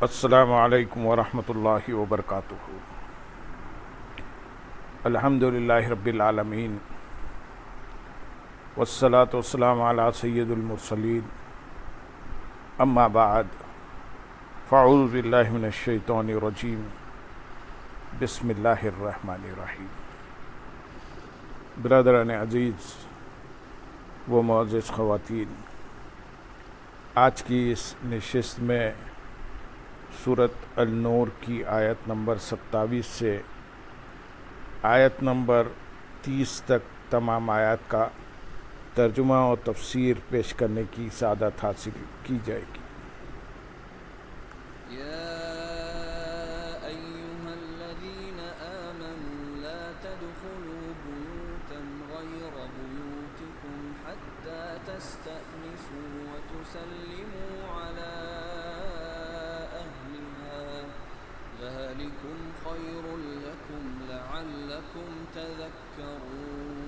السلام علیکم ورحمۃ اللہ وبرکاتہ۔ الحمد للہ رب العالمین والصلاة والسلام علی سید المرسلین، اما بعد فاعوذ باللہ من الشیطان الرجیم، بسم اللہ الرحمن الرحیم۔ برادران عزیز و معزز خواتین، آج کی اس نشست میں سورۃ النور کی آیت نمبر 27 سے آیت نمبر 30 تک تمام آیات کا ترجمہ اور تفسیر پیش کرنے کی سعادت حاصل کی جائے گی۔ ذلكم خير لكم لعلكم تذكرون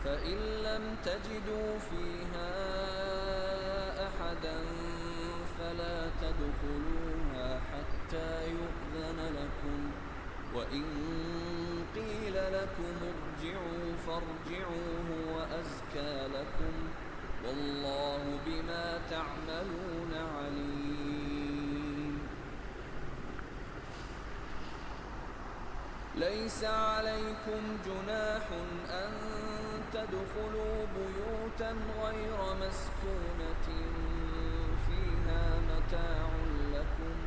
فإن لم تجدوا فيها أحدا فلا تدخلوها حتى يؤذن لكم وإن قيل لكم ارجعوا فارجعوا هو أزكى لكم واللہ بما تعملون علیم۔ لیس علیکم جناح ان تدخلوا بیوتا غیر مسکونۃ فیہا متاع لکم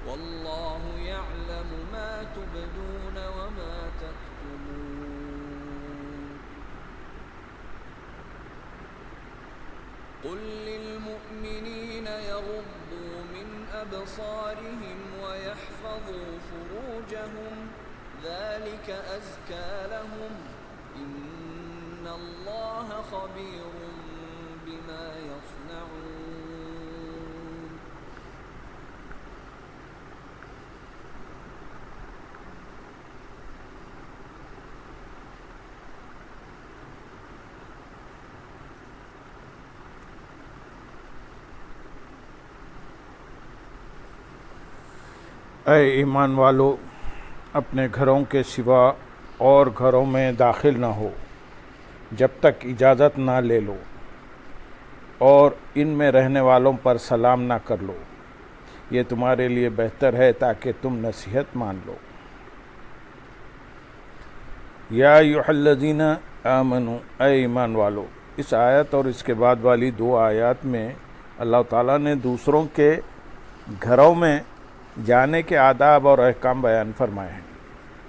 واللہ یعلم ما تبدون وما تکتمون۔ قل للمؤمنین یغضوا من ابصارهم ویحفظوا فروجهم ذلك ازکی لهم ان اللہ خبیر بما یصنعون۔ اے ایمان والو، اپنے گھروں کے سوا اور گھروں میں داخل نہ ہو جب تک اجازت نہ لے لو، اور ان میں رہنے والوں پر سلام نہ کر لو، یہ تمہارے لیے بہتر ہے تاکہ تم نصیحت مان لو۔ یا ایھا الذین آمنوا، اے ایمان والو، اس آیت اور اس کے بعد والی دو آیات میں اللہ تعالیٰ نے دوسروں کے گھروں میں جانے کے آداب اور احکام بیان فرمائے ہیں۔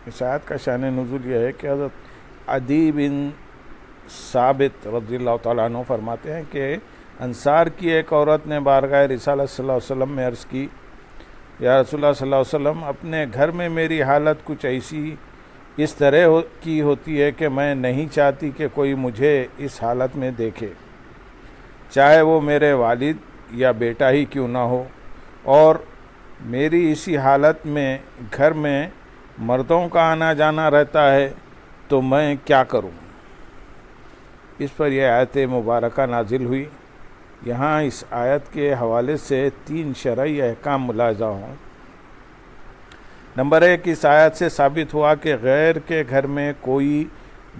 اس آیت کا شان نزول یہ ہے کہ حضرت عدی بن ثابت رضی اللہ تعالیٰ عنہ فرماتے ہیں کہ انصار کی ایک عورت نے بارگاہ رسالت صلی اللہ علیہ وسلم میں عرض کی، یا رسول اللہ صلی اللہ علیہ وسلم، اپنے گھر میں میری حالت کچھ اس طرح کی ہوتی ہے کہ میں نہیں چاہتی کہ کوئی مجھے اس حالت میں دیکھے، چاہے وہ میرے والد یا بیٹا ہی کیوں نہ ہو، اور میری اسی حالت میں گھر میں مردوں کا آنا جانا رہتا ہے تو میں کیا کروں؟ اس پر یہ آیت مبارکہ نازل ہوئی۔ یہاں اس آیت کے حوالے سے 3 شرعی احکام ملاحظہ ہوں۔ نمبر 1، اس آیت سے ثابت ہوا کہ غیر کے گھر میں کوئی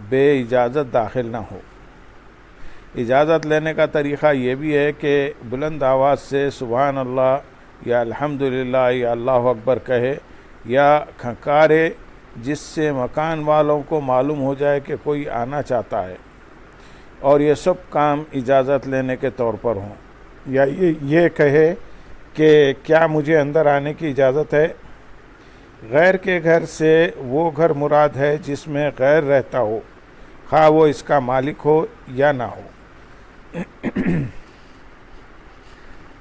بے اجازت داخل نہ ہو۔ اجازت لینے کا طریقہ یہ بھی ہے کہ بلند آواز سے سبحان اللہ یا الحمدللہ یا اللہ اکبر کہے یا کھنکارے، جس سے مکان والوں کو معلوم ہو جائے کہ کوئی آنا چاہتا ہے، اور یہ سب کام اجازت لینے کے طور پر ہوں۔ یا یہ کہے کہ کیا مجھے اندر آنے کی اجازت ہے۔ غیر کے گھر سے وہ گھر مراد ہے جس میں غیر رہتا ہو، خواہ وہ اس کا مالک ہو یا نہ ہو۔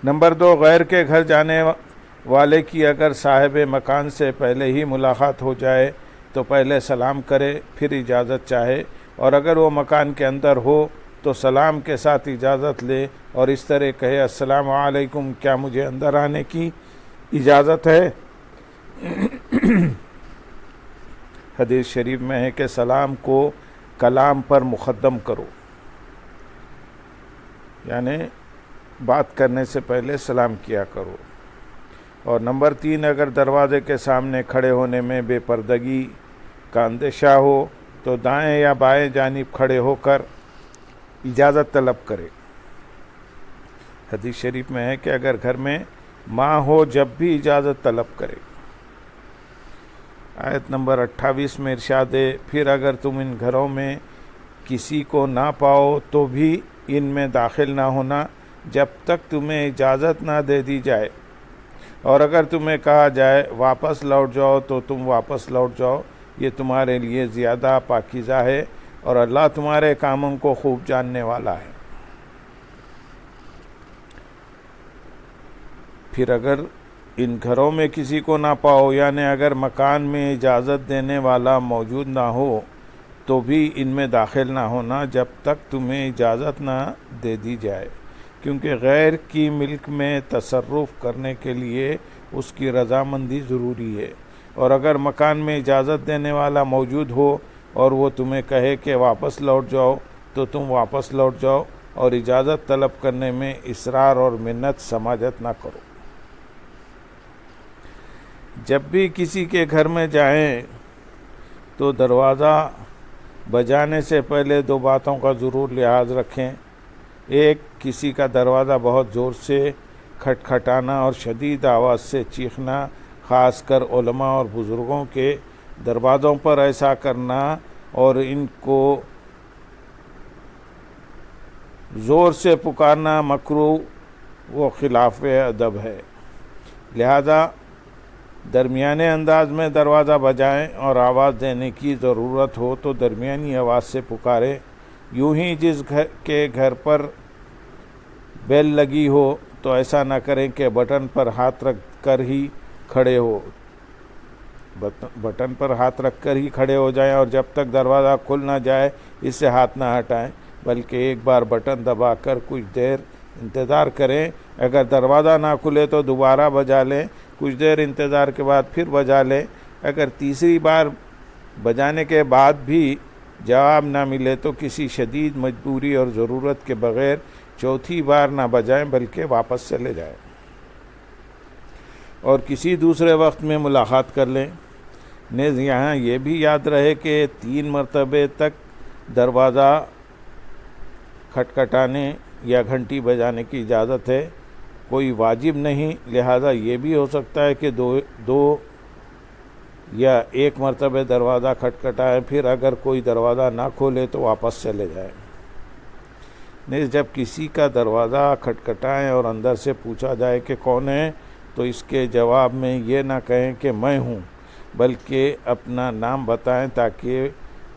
نمبر 2، غیر کے گھر جانے والے کی اگر صاحب مکان سے پہلے ہی ملاقات ہو جائے تو پہلے سلام کرے، پھر اجازت چاہے، اور اگر وہ مکان کے اندر ہو تو سلام کے ساتھ اجازت لے اور اس طرح کہے السلام علیکم، کیا مجھے اندر آنے کی اجازت ہے؟ حدیث شریف میں ہے کہ سلام کو کلام پر مقدم کرو۔ یعنی بات کرنے سے پہلے سلام کیا کرو۔ اور نمبر 3، اگر دروازے کے سامنے کھڑے ہونے میں بے پردگی کا اندیشہ ہو تو دائیں یا بائیں جانب کھڑے ہو کر اجازت طلب کرے۔ حدیث شریف میں ہے کہ اگر گھر میں ماں ہو جب بھی اجازت طلب کرے۔ آیت نمبر 28 میں ارشاد ہے، پھر اگر تم ان گھروں میں کسی کو نہ پاؤ تو بھی ان میں داخل نہ ہونا جب تک تمہیں اجازت نہ دے دی جائے، اور اگر تمہیں کہا جائے واپس لوٹ جاؤ تو تم واپس لوٹ جاؤ، یہ تمہارے لیے زیادہ پاکیزہ ہے اور اللہ تمہارے کاموں کو خوب جاننے والا ہے۔ پھر اگر ان گھروں میں کسی کو نہ پاؤ، یعنی اگر مکان میں اجازت دینے والا موجود نہ ہو تو بھی ان میں داخل نہ ہونا جب تک تمہیں اجازت نہ دے دی جائے، کیونکہ غیر کی ملک میں تصرف کرنے کے لیے اس کی رضامندی ضروری ہے۔ اور اگر مکان میں اجازت دینے والا موجود ہو اور وہ تمہیں کہے کہ واپس لوٹ جاؤ تو تم واپس لوٹ جاؤ، اور اجازت طلب کرنے میں اصرار اور منت سماجت نہ کرو۔ جب بھی کسی کے گھر میں جائیں تو دروازہ بجانے سے پہلے 2 باتوں کا ضرور لحاظ رکھیں۔ ایک، کسی کا دروازہ بہت زور سے کھٹکھٹانا اور شدید آواز سے چیخنا، خاص کر علماء اور بزرگوں کے دروازوں پر ایسا کرنا اور ان کو زور سے پکارنا مکروہ و خلاف ادب ہے۔ لہذا درمیانے انداز میں دروازہ بجائیں، اور آواز دینے کی ضرورت ہو تو درمیانی آواز سے پکاریں۔ یوں ہی جس کے گھر پر بیل لگی ہو تو ایسا نہ کریں کہ بٹن پر ہاتھ رکھ کر ہی کھڑے ہو جائیں اور جب تک دروازہ کھل نہ جائے اس سے ہاتھ نہ ہٹائیں، بلکہ ایک بار بٹن دبا کر کچھ دیر انتظار کریں۔ اگر دروازہ نہ کھلے تو دوبارہ بجا لیں، کچھ دیر انتظار کے بعد پھر بجا لیں۔ اگر تیسری بار بجانے کے بعد بھی جواب نہ ملے تو کسی شدید مجبوری اور ضرورت کے بغیر چوتھی بار نہ بجائیں بلکہ واپس چلے جائیں اور کسی دوسرے وقت میں ملاقات کر لیں۔ نیز یہاں یہ بھی یاد رہے کہ 3 مرتبے تک دروازہ کھٹکھٹانے یا گھنٹی بجانے کی اجازت ہے، کوئی واجب نہیں۔ لہذا یہ بھی ہو سکتا ہے کہ 2 یا 1 مرتبہ دروازہ کھٹکھٹائیں، پھر اگر کوئی دروازہ نہ کھولے تو واپس چلے جائیں۔ نیز جب کسی کا دروازہ کھٹکھٹائیں اور اندر سے پوچھا جائے کہ کون ہے تو اس کے جواب میں یہ نہ کہیں کہ میں ہوں، بلکہ اپنا نام بتائیں تاکہ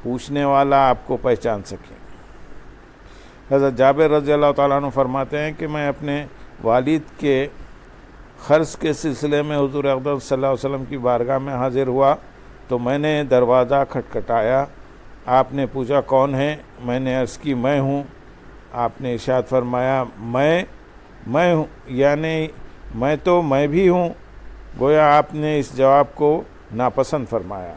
پوچھنے والا آپ کو پہچان سکے۔ حضرت جابر رضی اللہ تعالیٰ عنہ فرماتے ہیں کہ میں اپنے والد کے قرض کے سلسلے میں حضور اقدس صلی اللہ علیہ وسلم کی بارگاہ میں حاضر ہوا تو میں نے دروازہ کھٹکھٹایا۔ آپ نے پوچھا کون ہے؟ میں نے عرض کی میں ہوں۔ آپ نے ارشاد فرمایا میں ہوں، یعنی میں بھی ہوں۔ گویا آپ نے اس جواب کو ناپسند فرمایا۔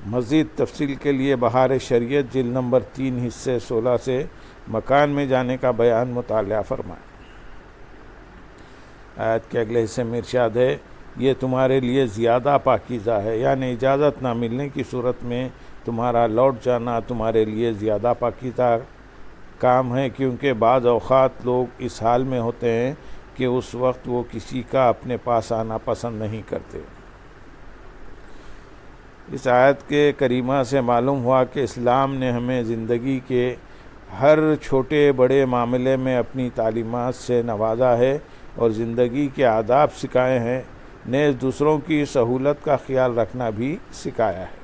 مزید تفصیل کے لیے بہار شریعت جلد نمبر 3 حصے 16 سے مکان میں جانے کا بیان مطالعہ فرمائیں۔ آیت کے اگلے حصے میں ارشاد ہے، یہ تمہارے لیے زیادہ پاکیزہ ہے، یعنی اجازت نہ ملنے کی صورت میں تمہارا لوٹ جانا تمہارے لیے زیادہ پاکیزہ کام ہے، کیونکہ بعض اوقات لوگ اس حال میں ہوتے ہیں کہ اس وقت وہ کسی کا اپنے پاس آنا پسند نہیں کرتے۔ اس آیت کے کریمہ سے معلوم ہوا کہ اسلام نے ہمیں زندگی کے ہر چھوٹے بڑے معاملے میں اپنی تعلیمات سے نوازا ہے اور زندگی کے آداب سکھائے ہیں، نیز دوسروں کی سہولت کا خیال رکھنا بھی سکھایا ہے۔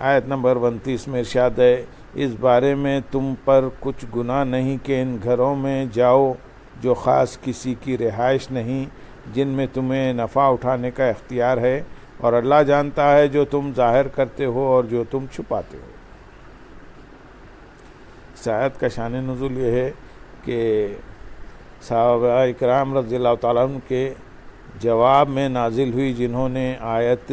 آیت نمبر 29 میں ارشاد ہے، اس بارے میں تم پر کچھ گناہ نہیں کہ ان گھروں میں جاؤ جو خاص کسی کی رہائش نہیں، جن میں تمہیں نفع اٹھانے کا اختیار ہے، اور اللہ جانتا ہے جو تم ظاہر کرتے ہو اور جو تم چھپاتے ہو۔ اس آیت کا شان نزول یہ ہے کہ صحابہ اکرام رضی اللہ تعالیٰ عنہ کے جواب میں نازل ہوئی، جنہوں نے آیت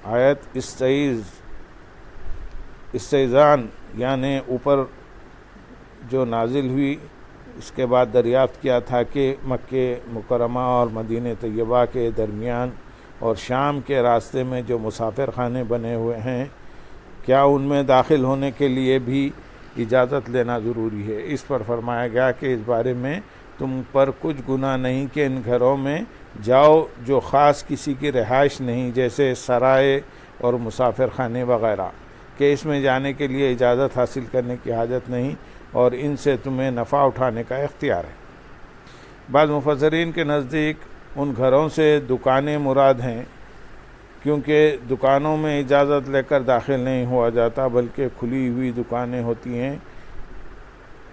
آیت استئذان یعنی اوپر جو نازل ہوئی، اس کے بعد دریافت کیا تھا کہ مکہ مکرمہ اور مدینہ طیبہ کے درمیان اور شام کے راستے میں جو مسافر خانے بنے ہوئے ہیں، کیا ان میں داخل ہونے کے لیے بھی اجازت لینا ضروری ہے؟ اس پر فرمایا گیا کہ اس بارے میں تم پر کچھ گناہ نہیں کہ ان گھروں میں جاؤ جو خاص کسی کی رہائش نہیں، جیسے سرائے اور مسافر خانے وغیرہ، کہ اس میں جانے کے لیے اجازت حاصل کرنے کی حاجت نہیں اور ان سے تمہیں نفع اٹھانے کا اختیار ہے۔ بعض مفسرین کے نزدیک ان گھروں سے دکانیں مراد ہیں، کیونکہ دکانوں میں اجازت لے کر داخل نہیں ہوا جاتا بلکہ کھلی ہوئی دکانیں ہوتی ہیں،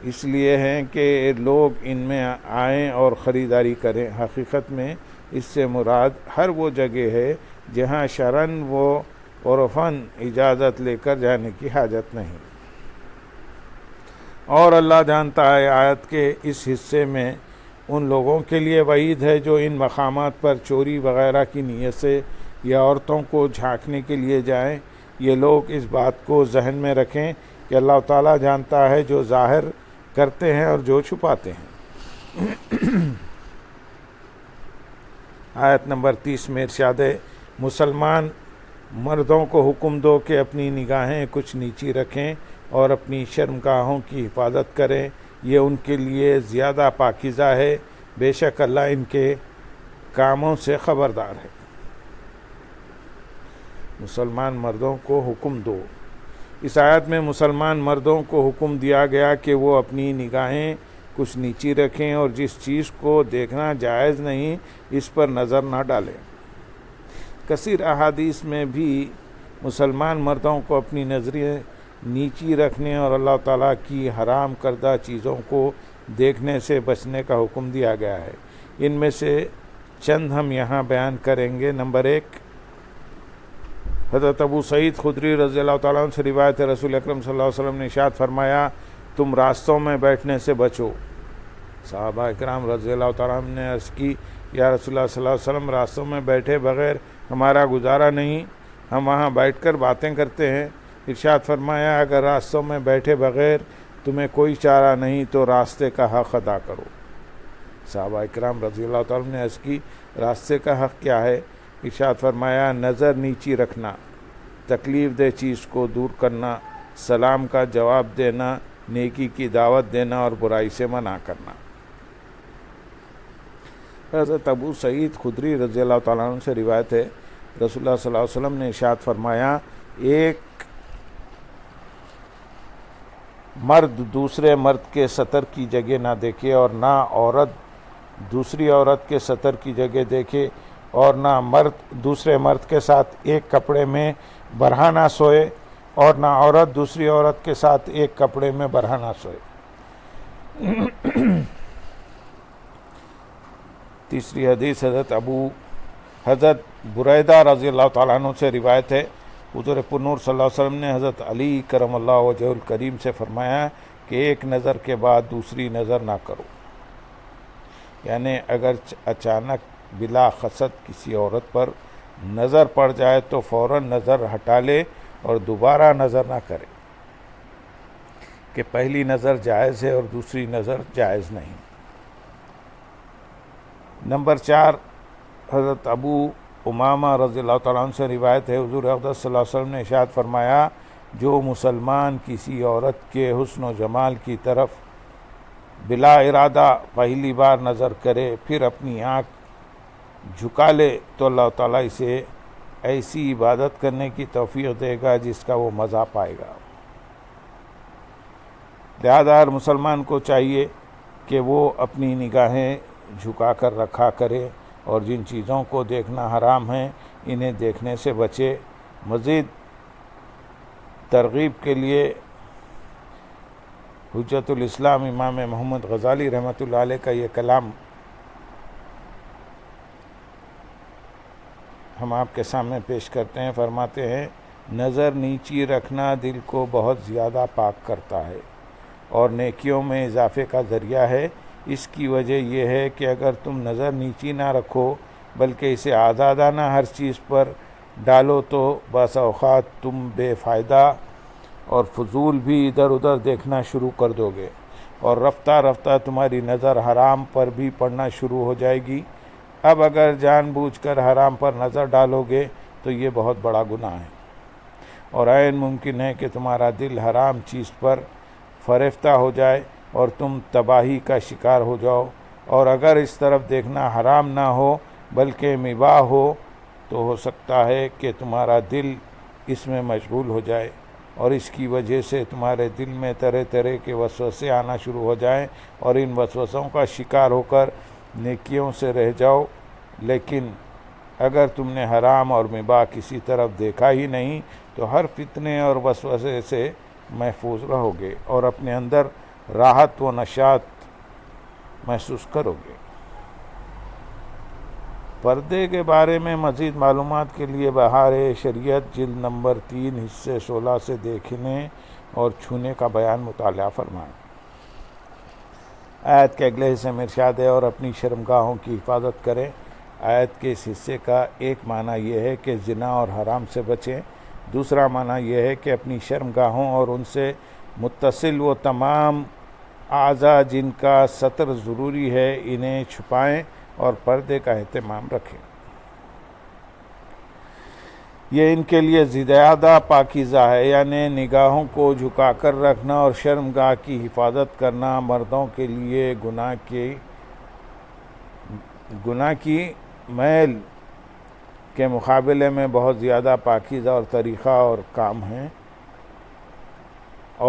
اس لیے ہیں کہ لوگ ان میں آئیں اور خریداری کریں۔ حقیقت میں اس سے مراد ہر وہ جگہ ہے جہاں شرعاً و عرفاً اجازت لے کر جانے کی حاجت نہیں۔ اور اللہ جانتا ہے آیت کے اس حصے میں ان لوگوں کے لیے وعید ہے جو ان مقامات پر چوری وغیرہ کی نیت سے یا عورتوں کو جھانکنے کے لیے جائیں۔ یہ لوگ اس بات کو ذہن میں رکھیں کہ اللہ تعالیٰ جانتا ہے جو ظاہر کرتے ہیں اور جو چھپاتے ہیں۔ آیت نمبر 30 میں ارشاد ہے، مسلمان مردوں کو حکم دو کہ اپنی نگاہیں کچھ نیچی رکھیں اور اپنی شرمگاہوں کی حفاظت کریں، یہ ان کے لیے زیادہ پاکیزہ ہے، بے شک اللہ ان کے کاموں سے خبردار ہے۔ مسلمان مردوں کو حکم دو۔ اس آیت میں مسلمان مردوں کو حکم دیا گیا کہ وہ اپنی نگاہیں کچھ نیچی رکھیں اور جس چیز کو دیکھنا جائز نہیں اس پر نظر نہ ڈالیں۔ کثیر احادیث میں بھی مسلمان مردوں کو اپنی نظریں نیچی رکھنے اور اللہ تعالیٰ کی حرام کردہ چیزوں کو دیکھنے سے بچنے کا حکم دیا گیا ہے۔ ان میں سے چند ہم یہاں بیان کریں گے۔ نمبر 1، حضرت ابو سعید خدری رضی اللہ تعالیٰ عنہ سے روایت ہے، رسول اکرم صلی اللہ علیہ وسلم نے ارشاد فرمایا، تم راستوں میں بیٹھنے سے بچو۔ صحابہ اکرام رضی اللہ تعالیٰ عنہ نے عرض کی، یا رسول اللہ صلی اللہ علیہ وسلم، راستوں میں بیٹھے بغیر ہمارا گزارا نہیں، ہم وہاں بیٹھ کر باتیں کرتے ہیں۔ ارشاد فرمایا، اگر راستوں میں بیٹھے بغیر تمہیں کوئی چارہ نہیں تو راستے کا حق ادا کرو۔ صحابہ اکرام رضی اللہ تعالیٰ عنہ نے عرض کی، راستے کا حق کیا ہے؟ ارشاد فرمایا، نظر نیچی رکھنا، تکلیف دہ چیز کو دور کرنا، سلام کا جواب دینا، نیکی کی دعوت دینا اور برائی سے منع کرنا۔ حضرت ابو سعید خدری رضی اللہ تعالیٰ عنہ سے روایت ہے، رسول اللہ صلی اللہ علیہ وسلم نے ارشاد فرمایا، ایک مرد دوسرے مرد کے سطر کی جگہ نہ دیکھے اور نہ عورت دوسری عورت کے سطر کی جگہ دیکھے اور نہ مرد دوسرے مرد کے ساتھ ایک کپڑے میں برہنہ نہ سوئے اور نہ عورت دوسری عورت کے ساتھ ایک کپڑے میں برہنہ نہ سوئے۔ تیسری حدیث حضرت بریدہ رضی اللہ تعالیٰ عنہ سے روایت ہے، حضور پرنور صلی اللہ علیہ وسلم نے حضرت علی کرم اللہ وجہہ الکریم سے فرمایا کہ ایک نظر کے بعد دوسری نظر نہ کرو، یعنی اگر اچانک بلا قصد کسی عورت پر نظر پڑ جائے تو فوراً نظر ہٹا لے اور دوبارہ نظر نہ کرے، کہ پہلی نظر جائز ہے اور دوسری نظر جائز نہیں۔ نمبر 4، حضرت ابو امامہ رضی اللہ تعالیٰ عنہ سے روایت ہے، حضور اقدس صلی اللہ علیہ وسلم نے ارشاد فرمایا، جو مسلمان کسی عورت کے حسن و جمال کی طرف بلا ارادہ پہلی بار نظر کرے پھر اپنی آنکھ جھکا لے تو اللہ تعالیٰ اسے ایسی عبادت کرنے کی توفیق دے گا جس کا وہ مزہ پائے گا۔ لہذا ہر مسلمان کو چاہیے کہ وہ اپنی نگاہیں جھکا کر رکھا کرے اور جن چیزوں کو دیکھنا حرام ہیں انہیں دیکھنے سے بچے۔ مزید ترغیب کے لیے حجت الاسلام امام محمد غزالی رحمۃ اللہ علیہ کا یہ کلام ہم آپ کے سامنے پیش کرتے ہیں۔ فرماتے ہیں، نظر نیچی رکھنا دل کو بہت زیادہ پاک کرتا ہے اور نیکیوں میں اضافے کا ذریعہ ہے۔ اس کی وجہ یہ ہے کہ اگر تم نظر نیچی نہ رکھو بلکہ اسے آزادانہ ہر چیز پر ڈالو تو بعض اوقات تم بے فائدہ اور فضول بھی ادھر ادھر دیکھنا شروع کر دو گے، اور رفتہ رفتہ تمہاری نظر حرام پر بھی پڑنا شروع ہو جائے گی۔ اب اگر جان بوجھ کر حرام پر نظر ڈالو گے تو یہ بہت بڑا گناہ ہے، اور عین ممکن ہے کہ تمہارا دل حرام چیز پر فریفتہ ہو جائے اور تم تباہی کا شکار ہو جاؤ، اور اگر اس طرف دیکھنا حرام نہ ہو بلکہ مباح ہو تو ہو سکتا ہے کہ تمہارا دل اس میں مشغول ہو جائے، اور اس کی وجہ سے تمہارے دل میں طرح طرح کے وسوسے آنا شروع ہو جائیں، اور ان وسوسوں کا شکار ہو کر نیکیوں سے رہ جاؤ۔ لیکن اگر تم نے حرام اور مباح کسی طرف دیکھا ہی نہیں تو ہر فتنے اور وسوسے سے محفوظ رہو گے اور اپنے اندر راحت و نشاط محسوس کرو گے۔ پردے کے بارے میں مزید معلومات کے لیے بہار شریعت جلد نمبر 3 حصے 16 سے دیکھنے اور چھونے کا بیان مطالعہ فرمائیں۔ آیت کے اگلے حصے میں ارشاد ہے اور اپنی شرمگاہوں کی حفاظت کریں۔ آیت کے اس حصے کا ایک معنی یہ ہے کہ زنا اور حرام سے بچیں، دوسرا معنی یہ ہے کہ اپنی شرمگاہوں اور ان سے متصل وہ تمام اعضاء جن کا ستر ضروری ہے انہیں چھپائیں اور پردے کا اہتمام رکھیں۔ یہ ان کے لیے زیادہ پاکیزہ ہے، یعنی نگاہوں کو جھکا کر رکھنا اور شرمگاہ کی حفاظت کرنا مردوں کے لیے گناہ کی میل کے مقابلے میں بہت زیادہ پاکیزہ اور طریقہ اور کام ہیں،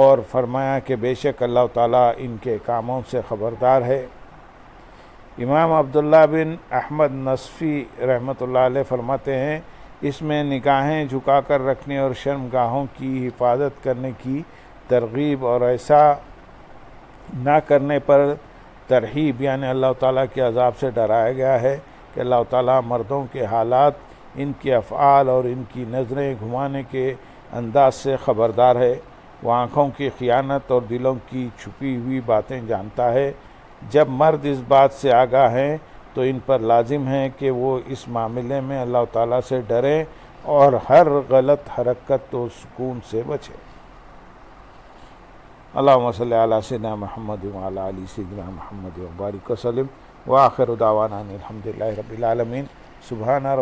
اور فرمایا کہ بے شک اللہ تعالیٰ ان کے کاموں سے خبردار ہے۔ امام عبداللہ بن احمد نصفی رحمۃ اللہ علیہ فرماتے ہیں اس میں نگاہیں جھکا کر رکھنے اور شرمگاہوں کی حفاظت کرنے کی ترغیب اور ایسا نہ کرنے پر ترہیب، یعنی اللہ تعالیٰ کے عذاب سے ڈرایا گیا ہے کہ اللہ تعالیٰ مردوں کے حالات، ان کے افعال اور ان کی نظریں گھمانے کے انداز سے خبردار ہے۔ وہ آنکھوں کی خیانت اور دلوں کی چھپی ہوئی باتیں جانتا ہے۔ جب مرد اس بات سے آگاہ ہیں تو ان پر لازم ہے کہ وہ اس معاملے میں اللہ تعالیٰ سے ڈریں اور ہر غلط حرکت و سکون سے بچیں۔ اللہم صلی علی سیدنا محمد وعلی آل سیدنا محمد وبارک وسلم، وآخر دعوانا ان الحمد للہ رب العالمین۔ سبحان